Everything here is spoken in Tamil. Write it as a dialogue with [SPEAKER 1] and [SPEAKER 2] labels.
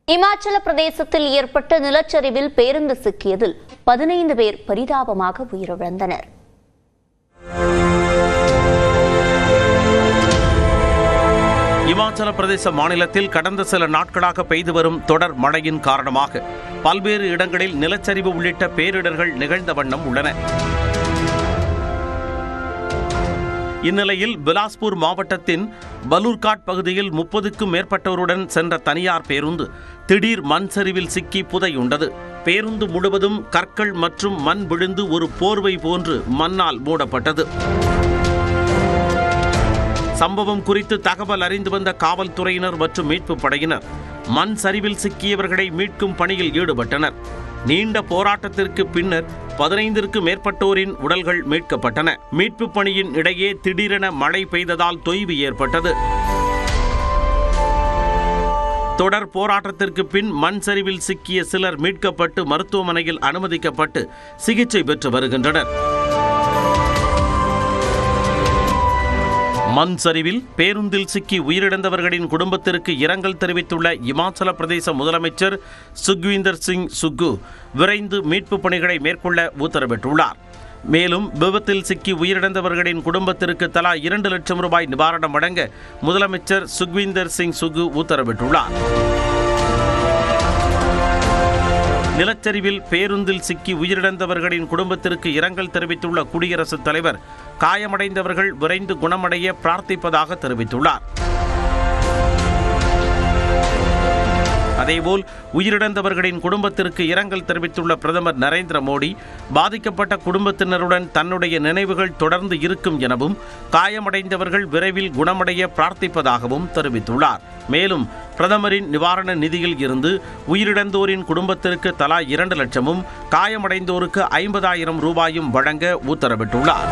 [SPEAKER 1] இமாச்சல பிரதேசத்தில் ஏற்பட்ட நிலச்சரிவில் பேருந்து சிக்கியதில் 15 பேர் பரிதாபமாக உயிரிழந்தனர்.
[SPEAKER 2] இமாச்சல பிரதேச மாநிலத்தில் கடந்த சில நாட்களாக பெய்து வரும் தொடர் மழையின் காரணமாக பல்வேறு இடங்களில் நிலச்சரிவு உள்ளிட்ட பேரிடர்கள் நிகழ்ந்த வண்ணம் உள்ளன. இந்நிலையில் பிலாஸ்பூர் மாவட்டத்தின் பலூர்காட் பகுதியில் 30க்கும் மேற்பட்டோருடன் சென்ற தனியார் பேருந்து திடீர் மண் சரிவில் சிக்கி புதையுண்டது. பேருந்து முழுவதும் கற்கள் மற்றும் மண் விழுந்து ஒரு போர்வை போன்று மண்ணால் மூடப்பட்டது. சம்பவம் குறித்து தகவல் அறிந்து வந்த காவல்துறையினர் மற்றும் மீட்பு படையினர் மண் சரிவில் சிக்கியவர்களை மீட்கும் பணியில் ஈடுபட்டனர். நீண்ட போராட்டத்திற்கு பின்னர் 15க்கும் மேற்பட்டோரின் உடல்கள் மீட்கப்பட்டன. மீட்பு பணியின் இடையே திடீரென மழை பெய்ததால் தொய்வு ஏற்பட்டது. தொடர் போராட்டத்திற்கு பின் மண் சரிவில் சிக்கிய சிலர் மீட்கப்பட்டு மருத்துவமனையில் அனுமதிக்கப்பட்டு சிகிச்சை பெற்று வருகின்றனர். மண் சரிவில் பேருந்தில் சிக்கி உயிரிழந்தவர்களின் குடும்பத்திற்கு இரங்கல் தெரிவித்துள்ள இமாச்சல பிரதேச முதலமைச்சர் சுக்வீந்தர் சிங் சுக்கு விரைந்து மீட்பு பணிகளை மேற்கொள்ள உத்தரவிட்டுள்ளார். மேலும் விபத்தில் சிக்கி உயிரிழந்தவர்களின் குடும்பத்திற்கு தலா 2 லட்சம் ரூபாய் நிவாரணம் வழங்க முதலமைச்சர் சுக்வீந்தர் சிங் சுக்கு உத்தரவிட்டுள்ளார். நிலச்சரிவில் பேருந்தில் சிக்கி உயிரிழந்தவர்களின் குடும்பத்திற்கு இரங்கல் தெரிவித்துள்ள குடியரசுத் தலைவர் காயமடைந்தவர்கள் விரைந்து குணமடைய பிரார்த்திப்பதாக தெரிவித்துள்ளார். அதேபோல் உயிரிழந்தவர்களின் குடும்பத்திற்கு இரங்கல் தெரிவித்துள்ள பிரதமர் நரேந்திர மோடி பாதிக்கப்பட்ட குடும்பத்தினருடன் தன்னுடைய நினைவுகள் தொடர்ந்து இருக்கும் எனவும் காயமடைந்தவர்கள் விரைவில் குணமடைய பிரார்த்திப்பதாகவும் தெரிவித்துள்ளார். மேலும் பிரதமரின் நிவாரண நிதியில் இருந்து உயிரிழந்தோரின் குடும்பத்திற்கு தலா 2 லட்சமும் காயமடைந்தோருக்கு 50,000 ரூபாயும் வழங்க உத்தரவிட்டுள்ளார்.